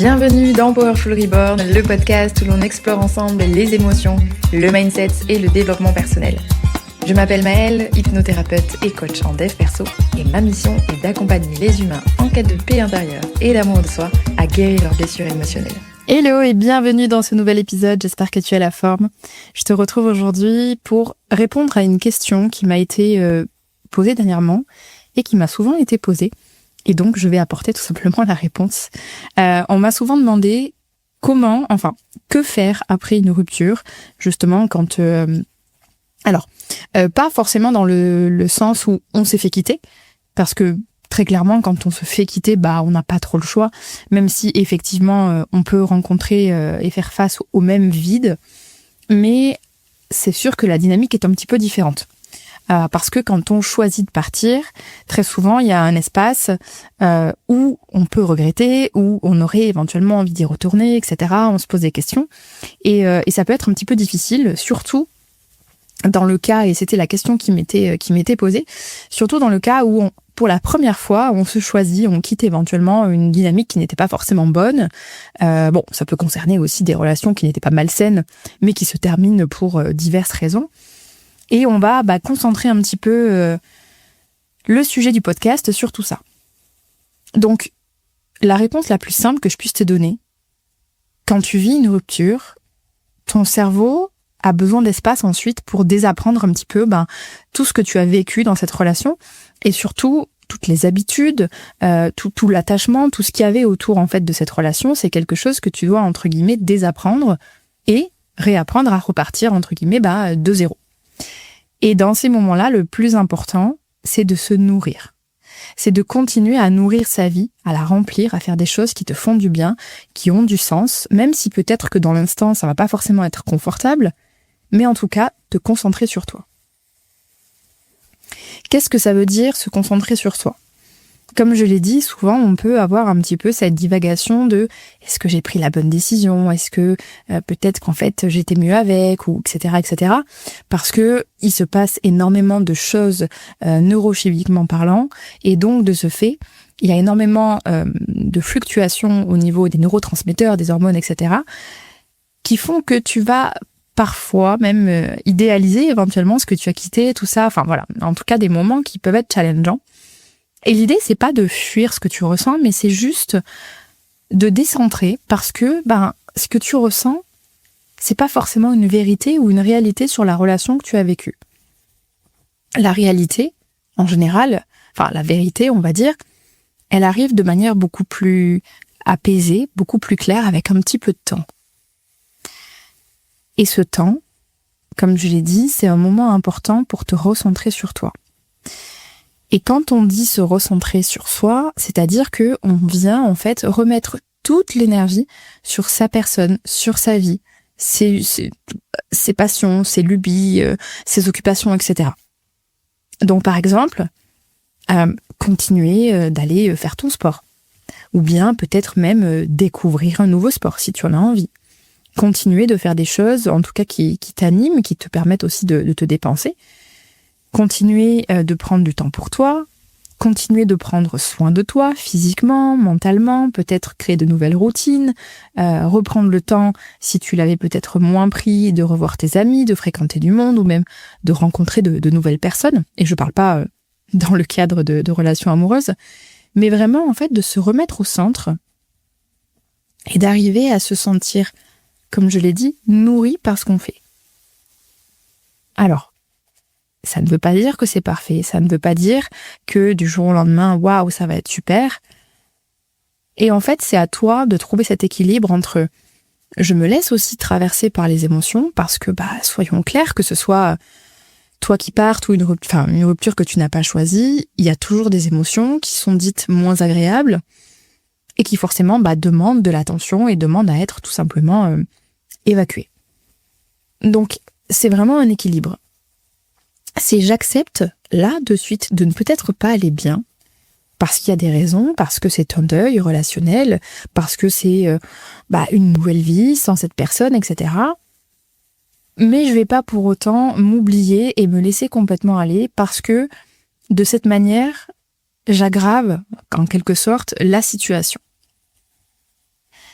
Bienvenue dans Powerful Reborn, le podcast où l'on explore ensemble les émotions, le mindset et le développement personnel. Je m'appelle Maëlle, hypnothérapeute et coach en dev perso, et ma mission est d'accompagner les humains en quête de paix intérieure et d'amour de soi à guérir leurs blessures émotionnelles. Hello et bienvenue dans ce nouvel épisode, j'espère que tu as la forme. Je te retrouve aujourd'hui pour répondre à une question qui m'a été posée dernièrement et qui m'a souvent été posée. Et donc, je vais apporter tout simplement la réponse. On m'a souvent demandé que faire après une rupture, justement, quand... pas forcément dans le sens où on s'est fait quitter, parce que très clairement, quand on se fait quitter, on n'a pas trop le choix, même si effectivement, on peut rencontrer et faire face au même vide. Mais c'est sûr que la dynamique est un petit peu différente. Parce que quand on choisit de partir, très souvent, il y a un espace où on peut regretter, où on aurait éventuellement envie d'y retourner, etc. On se pose des questions. Et ça peut être un petit peu difficile, surtout dans le cas, et c'était la question qui m'était posée, surtout dans le cas où, pour la première fois, on se choisit, on quitte éventuellement une dynamique qui n'était pas forcément bonne. Ça peut concerner aussi des relations qui n'étaient pas malsaines, mais qui se terminent pour diverses raisons. Et on va concentrer un petit peu le sujet du podcast sur tout ça. Donc, la réponse la plus simple que je puisse te donner, quand tu vis une rupture, ton cerveau a besoin d'espace ensuite pour désapprendre un petit peu tout ce que tu as vécu dans cette relation et surtout toutes les habitudes, tout l'attachement, tout ce qu'il y avait autour en fait de cette relation, c'est quelque chose que tu dois entre guillemets désapprendre et réapprendre à repartir entre guillemets de zéro. Et dans ces moments-là, le plus important, c'est de se nourrir. C'est de continuer à nourrir sa vie, à la remplir, à faire des choses qui te font du bien, qui ont du sens, même si peut-être que dans l'instant, ça va pas forcément être confortable, mais en tout cas, te concentrer sur toi. Qu'est-ce que ça veut dire, se concentrer sur soi ? Comme je l'ai dit, souvent on peut avoir un petit peu cette divagation de est-ce que j'ai pris la bonne décision, est-ce que peut-être qu'en fait j'étais mieux avec, ou etc. Parce que il se passe énormément de choses neurochimiquement parlant, et donc de ce fait, il y a énormément de fluctuations au niveau des neurotransmetteurs, des hormones, etc. qui font que tu vas parfois même idéaliser éventuellement ce que tu as quitté, tout ça, en tout cas des moments qui peuvent être challengeants. Et l'idée, c'est pas de fuir ce que tu ressens, mais c'est juste de décentrer parce que, ce que tu ressens, c'est pas forcément une vérité ou une réalité sur la relation que tu as vécue. La réalité, en général, la vérité, on va dire, elle arrive de manière beaucoup plus apaisée, beaucoup plus claire, avec un petit peu de temps. Et ce temps, comme je l'ai dit, c'est un moment important pour te recentrer sur toi. Et quand on dit se recentrer sur soi, c'est-à-dire que on vient en fait remettre toute l'énergie sur sa personne, sur sa vie, ses passions, ses lubies, ses occupations, etc. Donc par exemple, continuer d'aller faire ton sport. Ou bien peut-être même découvrir un nouveau sport si tu en as envie. Continuer de faire des choses, en tout cas qui t'animent, qui te permettent aussi de te dépenser. Continuer de prendre du temps pour toi, continuer de prendre soin de toi, physiquement, mentalement, peut-être créer de nouvelles routines, reprendre le temps, si tu l'avais peut-être moins pris, de revoir tes amis, de fréquenter du monde, ou même de rencontrer de nouvelles personnes. Et je parle pas dans le cadre de relations amoureuses, mais vraiment en fait de se remettre au centre et d'arriver à se sentir, comme je l'ai dit, nourri par ce qu'on fait. Alors, ça ne veut pas dire que c'est parfait, ça ne veut pas dire que du jour au lendemain, waouh, ça va être super. Et en fait, c'est à toi de trouver cet équilibre entre je me laisse aussi traverser par les émotions, parce que, soyons clairs, que ce soit toi qui partes ou une rupture que tu n'as pas choisie, il y a toujours des émotions qui sont dites moins agréables et qui forcément demandent de l'attention et demandent à être tout simplement évacuées. Donc, c'est vraiment un équilibre. C'est j'accepte là de suite de ne peut-être pas aller bien parce qu'il y a des raisons, parce que c'est un deuil relationnel, parce que c'est une nouvelle vie sans cette personne, etc. Mais je vais pas pour autant m'oublier et me laisser complètement aller parce que de cette manière, j'aggrave en quelque sorte la situation.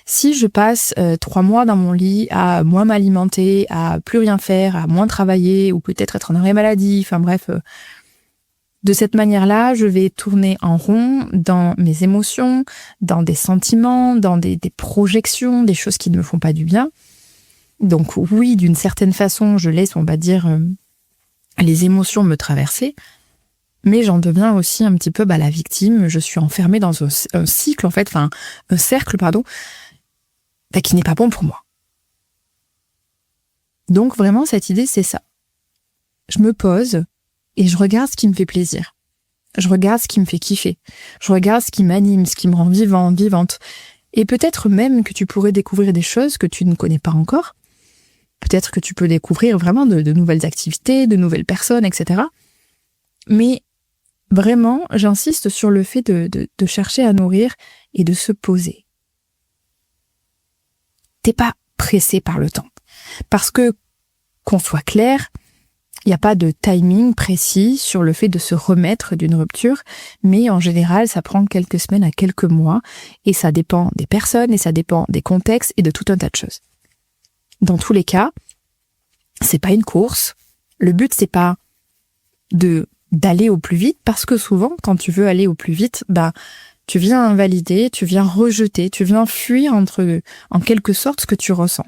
Si je passe 3 mois dans mon lit à moins m'alimenter, à plus rien faire, à moins travailler, ou peut-être être en arrêt maladie, enfin bref, de cette manière-là, je vais tourner en rond dans mes émotions, dans des sentiments, dans des projections, des choses qui ne me font pas du bien. Donc oui, d'une certaine façon, je laisse, on va dire, les émotions me traverser, mais j'en deviens aussi un petit peu la victime. Je suis enfermée dans un cycle, en fait, enfin, un cercle, pardon, qui n'est pas bon pour moi. Donc vraiment, cette idée, c'est ça. Je me pose et je regarde ce qui me fait plaisir. Je regarde ce qui me fait kiffer. Je regarde ce qui m'anime, ce qui me rend vivante. Et peut-être même que tu pourrais découvrir des choses que tu ne connais pas encore. Peut-être que tu peux découvrir vraiment de nouvelles activités, de nouvelles personnes, etc. Mais vraiment, j'insiste sur le fait de chercher à nourrir et de se poser. T'es pas pressé par le temps. Parce que, qu'on soit clair, il n'y a pas de timing précis sur le fait de se remettre d'une rupture, mais en général, ça prend quelques semaines à quelques mois, et ça dépend des personnes, et ça dépend des contextes, et de tout un tas de choses. Dans tous les cas, c'est pas une course. Le but, c'est pas d'aller au plus vite, parce que souvent, quand tu veux aller au plus vite, tu viens invalider, tu viens rejeter, tu viens fuir en quelque sorte ce que tu ressens.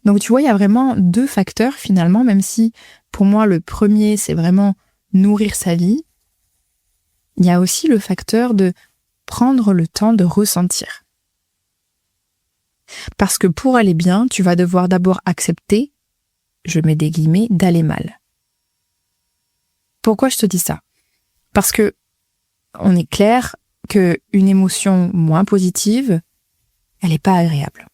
Donc tu vois, il y a vraiment 2 facteurs finalement, même si pour moi le premier c'est vraiment nourrir sa vie, il y a aussi le facteur de prendre le temps de ressentir. Parce que pour aller bien, tu vas devoir d'abord accepter, je mets des guillemets, d'aller mal. Pourquoi je te dis ça ? Parce que on est clair qu'une émotion moins positive, elle n'est pas agréable.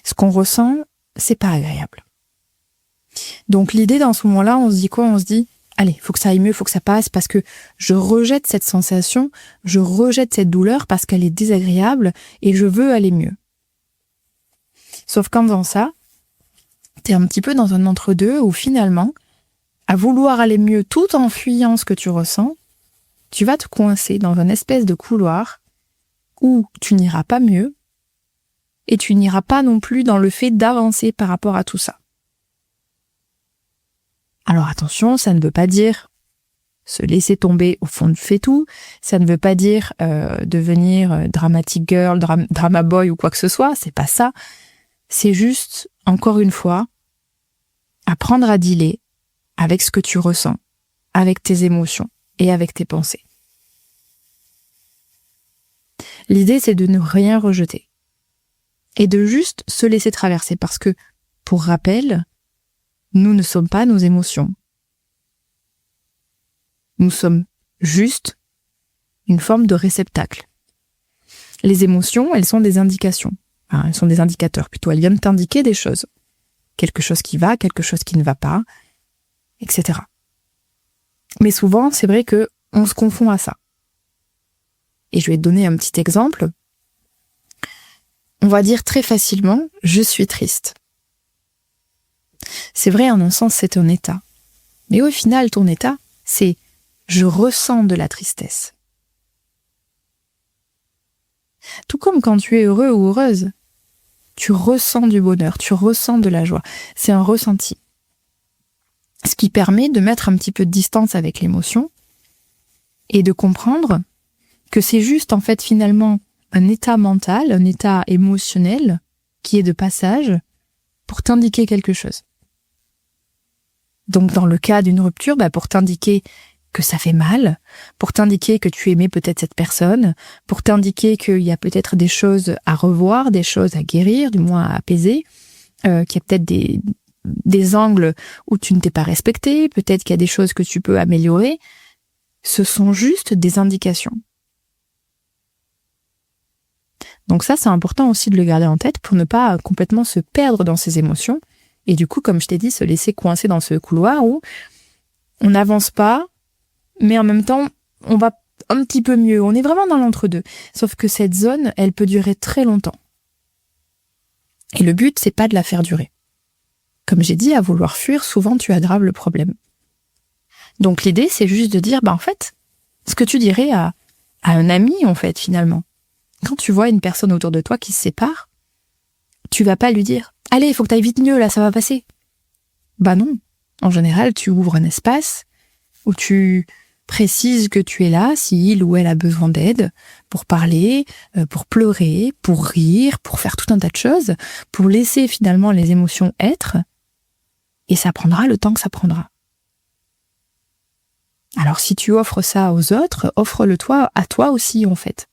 Ce qu'on ressent, c'est pas agréable. Donc l'idée dans ce moment-là, on se dit quoi ? On se dit, allez, faut que ça aille mieux, faut que ça passe, parce que je rejette cette sensation, je rejette cette douleur parce qu'elle est désagréable et je veux aller mieux. Sauf qu'en faisant ça, t'es un petit peu dans un entre-deux où finalement, à vouloir aller mieux tout en fuyant ce que tu ressens, tu vas te coincer dans une espèce de couloir où tu n'iras pas mieux, et tu n'iras pas non plus dans le fait d'avancer par rapport à tout ça. Alors attention, ça ne veut pas dire se laisser tomber au fond du fait-tout, ça ne veut pas dire devenir dramatic girl, drama boy ou quoi que ce soit, c'est pas ça. C'est juste, encore une fois, apprendre à dealer avec ce que tu ressens, avec tes émotions et avec tes pensées. L'idée, c'est de ne rien rejeter. Et de juste se laisser traverser, parce que, pour rappel, nous ne sommes pas nos émotions. Nous sommes juste une forme de réceptacle. Les émotions, elles sont des indications. Enfin, elles sont des indicateurs plutôt. Elles viennent t'indiquer des choses. Quelque chose qui va, quelque chose qui ne va pas, etc. Mais souvent, c'est vrai que on se confond à ça. Et je vais te donner un petit exemple. On va dire très facilement « je suis triste ». C'est vrai, en un sens, c'est un état. Mais au final, ton état, c'est « je ressens de la tristesse ». Tout comme quand tu es heureux ou heureuse, tu ressens du bonheur, tu ressens de la joie. C'est un ressenti. Ce qui permet de mettre un petit peu de distance avec l'émotion et de comprendre que c'est juste, en fait, finalement, un état mental, un état émotionnel qui est de passage pour t'indiquer quelque chose. Donc dans le cas d'une rupture, pour t'indiquer que ça fait mal, pour t'indiquer que tu aimais peut-être cette personne, pour t'indiquer qu'il y a peut-être des choses à revoir, des choses à guérir, du moins à apaiser, qu'il y a peut-être des angles où tu ne t'es pas respecté, peut-être qu'il y a des choses que tu peux améliorer. Ce sont juste des indications. Donc ça, c'est important aussi de le garder en tête pour ne pas complètement se perdre dans ses émotions. Et du coup, comme je t'ai dit, se laisser coincer dans ce couloir où on n'avance pas, mais en même temps, on va un petit peu mieux. On est vraiment dans l'entre-deux. Sauf que cette zone, elle peut durer très longtemps. Et le but, c'est pas de la faire durer. Comme j'ai dit, à vouloir fuir, souvent tu aggraves le problème. Donc l'idée, c'est juste de dire, en fait, ce que tu dirais à un ami, en fait, finalement. Quand tu vois une personne autour de toi qui se sépare, tu vas pas lui dire « Allez, il faut que t'ailles vite mieux, là, ça va passer ». Bah non. En général, tu ouvres un espace où tu précises que tu es là si il ou elle a besoin d'aide pour parler, pour pleurer, pour rire, pour faire tout un tas de choses, pour laisser finalement les émotions être, et ça prendra le temps que ça prendra. Alors si tu offres ça aux autres, offre-le toi à toi aussi en fait.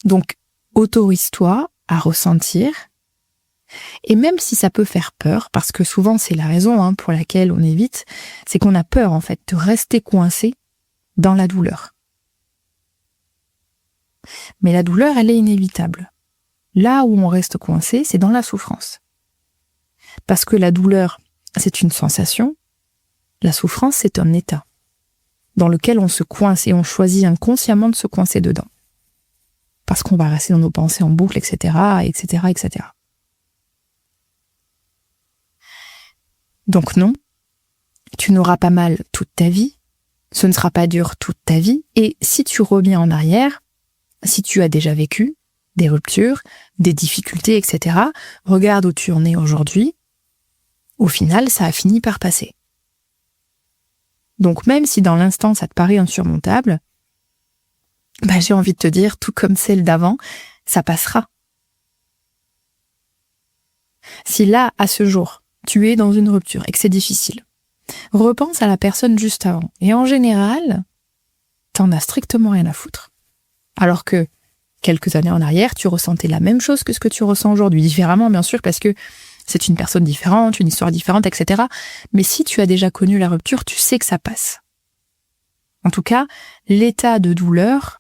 Donc autorise-toi à ressentir, et même si ça peut faire peur, parce que souvent c'est la raison pour laquelle on évite, c'est qu'on a peur en fait de rester coincé dans la douleur. Mais la douleur, elle est inévitable. Là où on reste coincé, c'est dans la souffrance. Parce que la douleur, c'est une sensation, la souffrance, c'est un état dans lequel on se coince et on choisit inconsciemment de se coincer dedans. Parce qu'on va rester dans nos pensées en boucle, etc., etc., etc. Donc non, tu n'auras pas mal toute ta vie, ce ne sera pas dur toute ta vie, et si tu reviens en arrière, si tu as déjà vécu des ruptures, des difficultés, etc., regarde où tu en es aujourd'hui, au final, ça a fini par passer. Donc même si dans l'instant ça te paraît insurmontable, j'ai envie de te dire, tout comme celle d'avant, ça passera. Si là, à ce jour, tu es dans une rupture et que c'est difficile, repense à la personne juste avant. Et en général, t'en as strictement rien à foutre. Alors que quelques années en arrière, tu ressentais la même chose que ce que tu ressens aujourd'hui. Différemment, bien sûr, parce que c'est une personne différente, une histoire différente, etc. Mais si tu as déjà connu la rupture, tu sais que ça passe. En tout cas, l'état de douleur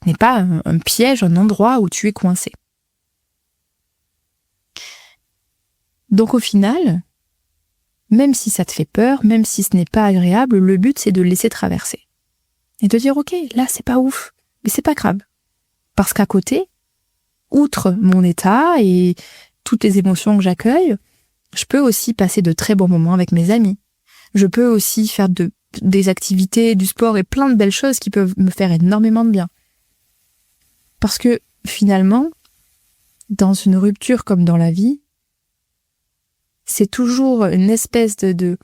n'est pas un piège, un endroit où tu es coincé. Donc au final, même si ça te fait peur, même si ce n'est pas agréable, le but c'est de le laisser traverser. Et de dire ok, là c'est pas ouf, mais c'est pas grave. Parce qu'à côté, outre mon état et toutes les émotions que j'accueille, je peux aussi passer de très bons moments avec mes amis. Je peux aussi faire des activités, du sport et plein de belles choses qui peuvent me faire énormément de bien. Parce que finalement, dans une rupture comme dans la vie, c'est toujours une espèce de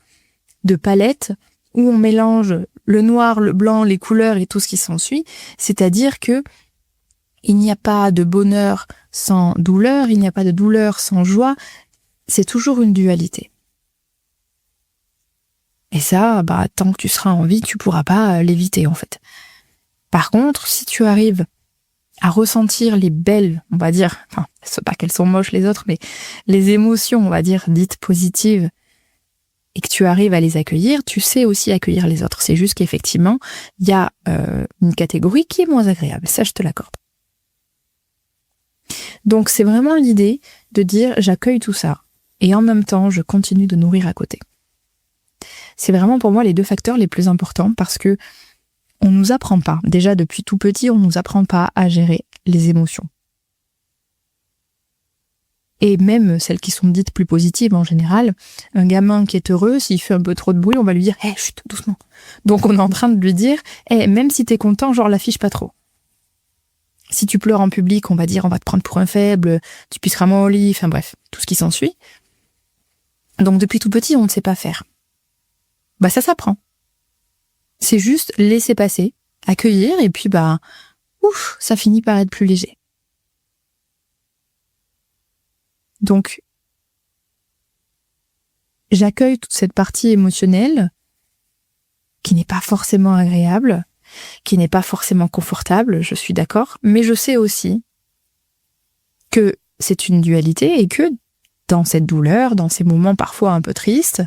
palette où on mélange le noir, le blanc, les couleurs et tout ce qui s'ensuit. C'est-à-dire que il n'y a pas de bonheur sans douleur, il n'y a pas de douleur sans joie. C'est toujours une dualité. Et ça, tant que tu seras en vie, tu pourras pas l'éviter en fait. Par contre, si tu arrives à ressentir les belles, on va dire, c'est pas qu'elles sont moches les autres, mais les émotions, on va dire, dites positives, et que tu arrives à les accueillir, tu sais aussi accueillir les autres. C'est juste qu'effectivement, il y a une catégorie qui est moins agréable. Ça, je te l'accorde. Donc, c'est vraiment l'idée de dire, j'accueille tout ça, et en même temps, je continue de nourrir à côté. C'est vraiment pour moi les deux facteurs les plus importants, parce que on nous apprend pas. Déjà, depuis tout petit, on nous apprend pas à gérer les émotions. Et même celles qui sont dites plus positives en général, un gamin qui est heureux, s'il fait un peu trop de bruit, on va lui dire « chut, doucement ». Donc on est en train de lui dire « même si t'es content, genre l'affiche pas trop ». Si tu pleures en public, on va dire « on va te prendre pour un faible, tu pisseras moins au lit », enfin bref, tout ce qui s'ensuit. Donc depuis tout petit, on ne sait pas faire. Ça s'apprend. C'est juste laisser passer, accueillir, et puis ça finit par être plus léger. Donc, j'accueille toute cette partie émotionnelle qui n'est pas forcément agréable, qui n'est pas forcément confortable, je suis d'accord, mais je sais aussi que c'est une dualité et que dans cette douleur, dans ces moments parfois un peu tristes,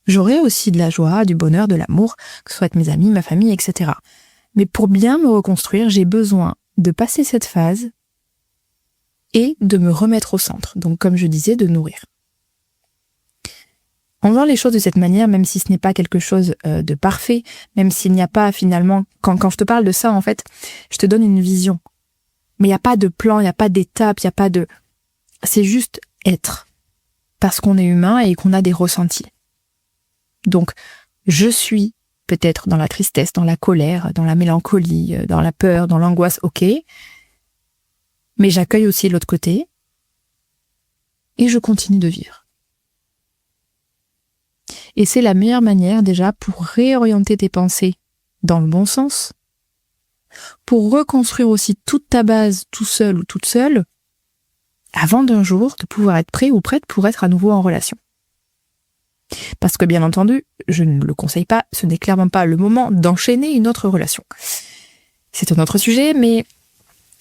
j'aurai aussi de la joie, du bonheur, de l'amour, que ce soit avec mes amis, ma famille, etc. Mais pour bien me reconstruire, j'ai besoin de passer cette phase et de me remettre au centre. Donc, comme je disais, de nourrir. En faisant les choses de cette manière, même si ce n'est pas quelque chose de parfait, même s'il n'y a pas finalement... Quand je te parle de ça, en fait, je te donne une vision. Mais il n'y a pas de plan, il n'y a pas d'étape, il n'y a pas de... C'est juste être. Parce qu'on est humain et qu'on a des ressentis. Donc, je suis peut-être dans la tristesse, dans la colère, dans la mélancolie, dans la peur, dans l'angoisse, ok. Mais j'accueille aussi l'autre côté et je continue de vivre. Et c'est la meilleure manière déjà pour réorienter tes pensées dans le bon sens, pour reconstruire aussi toute ta base tout seul ou toute seule, avant d'un jour de pouvoir être prêt ou prête pour être à nouveau en relation. Parce que bien entendu, je ne le conseille pas, ce n'est clairement pas le moment d'enchaîner une autre relation. C'est un autre sujet, mais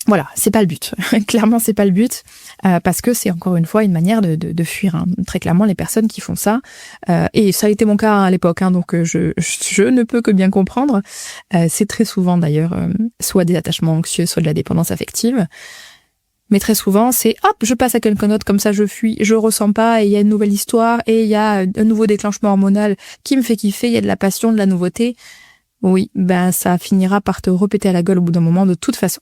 voilà, c'est pas le but. Clairement, c'est pas le but, parce que c'est encore une fois une manière de fuir. Hein. Très clairement, les personnes qui font ça, et ça a été mon cas à l'époque, hein, donc je ne peux que bien comprendre. C'est très souvent d'ailleurs soit des attachements anxieux, soit de la dépendance affective. Mais très souvent, c'est hop, je passe à quelqu'un d'autre, comme ça je fuis, je ressens pas, et il y a une nouvelle histoire, et il y a un nouveau déclenchement hormonal qui me fait kiffer, il y a de la passion, de la nouveauté. Oui, ben ça finira par te repéter à la gueule au bout d'un moment de toute façon.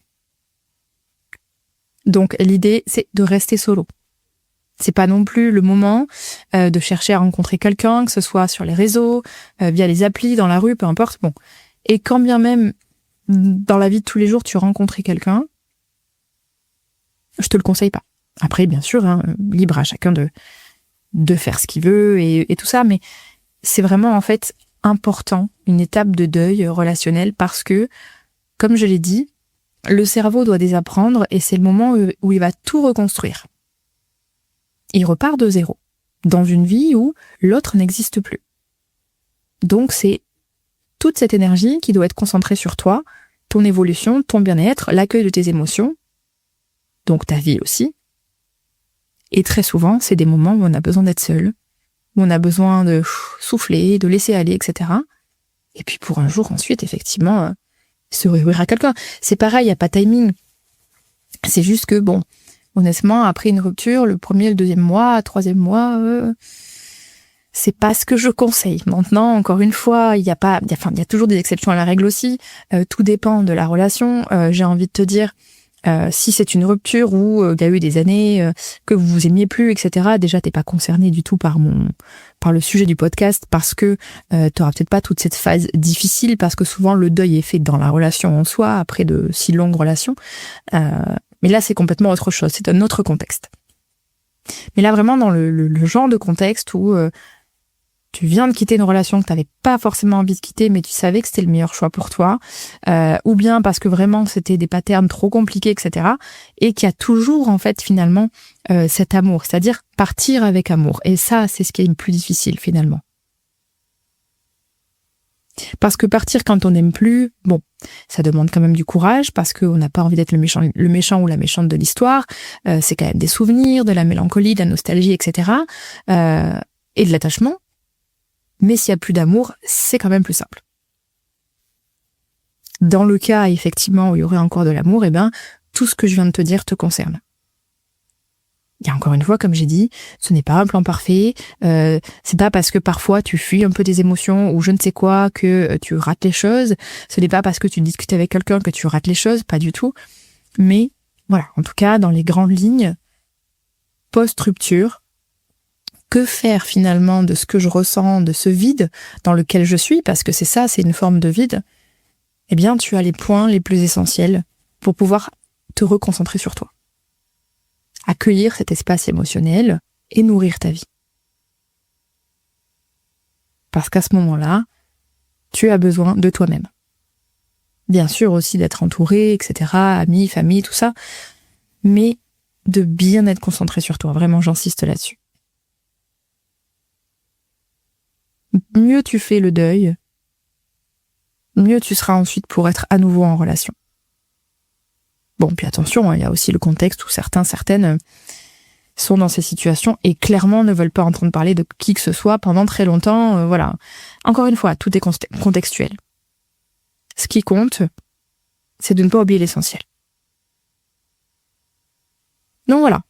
Donc l'idée, c'est de rester solo. C'est pas non plus le moment de chercher à rencontrer quelqu'un, que ce soit sur les réseaux, via les applis, dans la rue, peu importe. Bon. Et quand bien même, dans la vie de tous les jours, tu rencontrais quelqu'un, je te le conseille pas. Après, bien sûr, hein, libre à chacun de faire ce qu'il veut et tout ça, mais c'est vraiment en fait important, une étape de deuil relationnel parce que, comme je l'ai dit, le cerveau doit désapprendre et c'est le moment où il va tout reconstruire. Il repart de zéro, dans une vie où l'autre n'existe plus. Donc c'est toute cette énergie qui doit être concentrée sur toi, ton évolution, ton bien-être, l'accueil de tes émotions, donc ta vie aussi. Et très souvent, c'est des moments où on a besoin d'être seul, où on a besoin de souffler, de laisser aller, etc. Et puis pour un jour ensuite, effectivement, se réouvrir à quelqu'un. C'est pareil, il n'y a pas de timing. C'est juste que, bon, honnêtement, après une rupture, le premier, le deuxième mois, troisième mois, c'est pas ce que je conseille. Maintenant, encore une fois, il y a toujours des exceptions à la règle aussi. Tout dépend de la relation. J'ai envie de te dire, si c'est une rupture où il y a eu des années que vous vous aimiez plus, etc. Déjà, t'es pas concerné du tout par le sujet du podcast parce que t'auras peut-être pas toute cette phase difficile parce que souvent le deuil est fait dans la relation en soi après de si longues relations. Mais là, c'est complètement autre chose. C'est un autre contexte. Mais là, vraiment dans le genre de contexte où tu viens de quitter une relation que tu n'avais pas forcément envie de quitter, mais tu savais que c'était le meilleur choix pour toi, ou bien parce que vraiment c'était des patterns trop compliqués, etc. Et qu'il y a toujours en fait finalement cet amour, c'est-à-dire partir avec amour. Et ça, c'est ce qui est le plus difficile finalement. Parce que partir quand on n'aime plus, bon, ça demande quand même du courage, parce qu'on n'a pas envie d'être le méchant ou la méchante de l'histoire. C'est quand même des souvenirs, de la mélancolie, de la nostalgie, etc. Et de l'attachement. Mais s'il n'y a plus d'amour, c'est quand même plus simple. Dans le cas, effectivement, où il y aurait encore de l'amour, eh ben, tout ce que je viens de te dire te concerne. Il y a encore une fois, comme j'ai dit, ce n'est pas un plan parfait, c'est pas parce que parfois tu fuis un peu des émotions ou je ne sais quoi que tu rates les choses, ce n'est pas parce que tu discutes avec quelqu'un que tu rates les choses, pas du tout. Mais voilà, en tout cas, dans les grandes lignes, post-rupture, que faire finalement de ce que je ressens, de ce vide dans lequel je suis, parce que c'est ça, c'est une forme de vide, eh bien tu as les points les plus essentiels pour pouvoir te reconcentrer sur toi. Accueillir cet espace émotionnel et nourrir ta vie. Parce qu'à ce moment-là, tu as besoin de toi-même. Bien sûr aussi d'être entouré, etc., amis, famille, tout ça, mais de bien être concentré sur toi. Vraiment, j'insiste là-dessus. Mieux tu fais le deuil, mieux tu seras ensuite pour être à nouveau en relation. Bon, puis attention, il y a aussi le contexte où certaines sont dans ces situations et clairement ne veulent pas entendre parler de qui que ce soit pendant très longtemps. Voilà. Encore une fois, tout est contextuel. Ce qui compte, c'est de ne pas oublier l'essentiel. Donc voilà.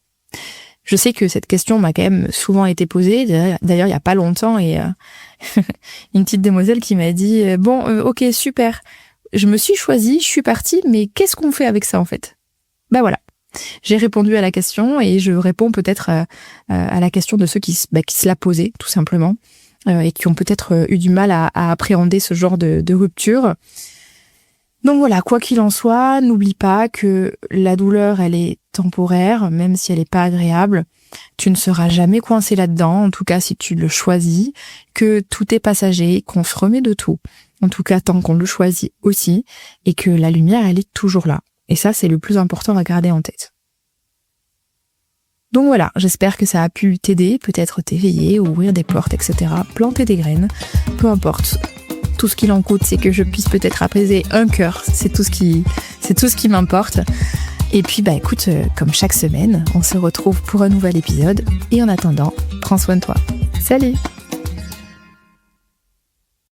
Je sais que cette question m'a quand même souvent été posée, d'ailleurs il n'y a pas longtemps, et une petite demoiselle qui m'a dit « Bon, ok, super, je me suis choisie, je suis partie, mais qu'est-ce qu'on fait avec ça en fait ?» Ben voilà, j'ai répondu à la question et je réponds peut-être à la question de ceux qui se la posaient, tout simplement. et qui ont peut-être eu du mal à appréhender ce genre de rupture. Donc voilà, quoi qu'il en soit, n'oublie pas que la douleur, elle est temporaire, même si elle n'est pas agréable. Tu ne seras jamais coincé là-dedans, en tout cas si tu le choisis, que tout est passager, qu'on se remet de tout, en tout cas tant qu'on le choisit aussi, et que la lumière, elle est toujours là. Et ça, c'est le plus important à garder en tête. Donc voilà, j'espère que ça a pu t'aider, peut-être t'éveiller, ouvrir des portes, etc. Planter des graines, peu importe. Tout ce qu'il en coûte, c'est que je puisse peut-être apaiser un cœur. C'est tout ce qui m'importe. Et puis, écoute, comme chaque semaine, on se retrouve pour un nouvel épisode. Et en attendant, prends soin de toi. Salut!